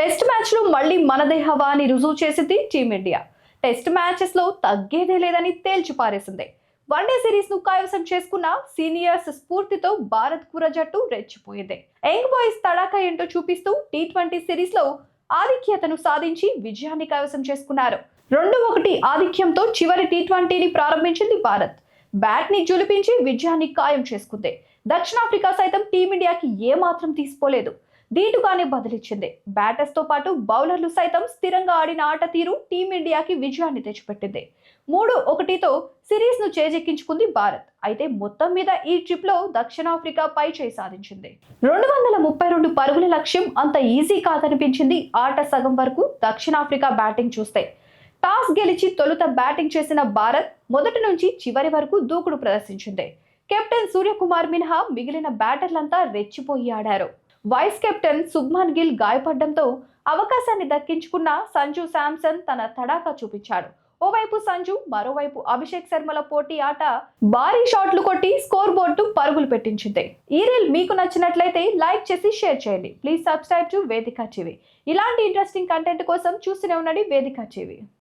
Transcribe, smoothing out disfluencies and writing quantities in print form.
Test match లో మళ్ళీ మనదే హవా అని రుజువు చేసింది టీమిండియా. టెస్ట్ మ్యాచెస్ లో తగ్గేదే లేదని తేల్చి పారేసింది. వన్డే సిరీస్ ను కైవసం చేసుకున్న సీనియర్స్ స్ఫూర్తితో భారత్ కూర జట్టు రెచ్చిపోయింది. యంగ్ బాయ్స్ తడాకా ఏంటో చూపిస్తూ టీ20 సిరీస్ లో ఆధిక్యతను సాధించి విజయాన్ని కైవసం చేసుకున్నారు. 2-1 ఆధిక్యంతో చివరి టీ20ని ప్రారంభించింది భారత్. బ్యాట్ ని జులిపించి విజయాన్ని ఖాయం చేసుకుంది. దక్షిణాఫ్రికా సైతం టీమిండియాకి ఏమాత్రం తీసిపోలేదు. ధీటుగానే బదిలిచ్చింది. బ్యాటర్స్ తో పాటు బౌలర్లు సైతం స్థిరంగా ఆడిన ఆట తీరు టీమిండియాకి విజయాన్ని తెచ్చిపెట్టింది. 3-1తో సిరీస్ ను చేజెక్కించుకుంది భారత్. అయితే మొత్తం మీద ఈ ట్రిప్ లో దక్షిణాఫ్రికా పై చేయి సాధించింది. 232 పరుగుల లక్ష్యం అంత ఈజీ కాదనిపించింది ఆట సగం వరకు దక్షిణాఫ్రికా బ్యాటింగ్ చూస్తే. టాస్ గెలిచి తొలుత బ్యాటింగ్ చేసిన భారత్ మొదటి నుంచి చివరి వరకు దూకుడు ప్రదర్శించింది. కెప్టెన్ సూర్యకుమార్ మినహా మిగిలిన బ్యాటర్లంతా రెచ్చిపోయి ఆడారు. వైస్ కెప్టెన్ శుభ్మన్ గిల్ గాయపడడంతో అవకాశాన్ని దక్కించుకున్న సంజు శాంసన్ తన తడాకా చూపించాడు. ఓవైపు సంజు, మరోవైపు అభిషేక్ శర్మల పోటీ ఆట భారీ షాట్లు కొట్టి స్కోర్ బోర్డు పరుగులు పెట్టించింది. ఈ రీల్ మీకు నచ్చినట్లయితే లైక్ చేసి షేర్ చేయండి. ప్లీజ్ సబ్స్క్రైబ్ టు వేదిక టీవీ. ఇలాంటి ఇంట్రెస్టింగ్ కంటెంట్ కోసం చూస్తూనే ఉండండి వేదిక టీవీ.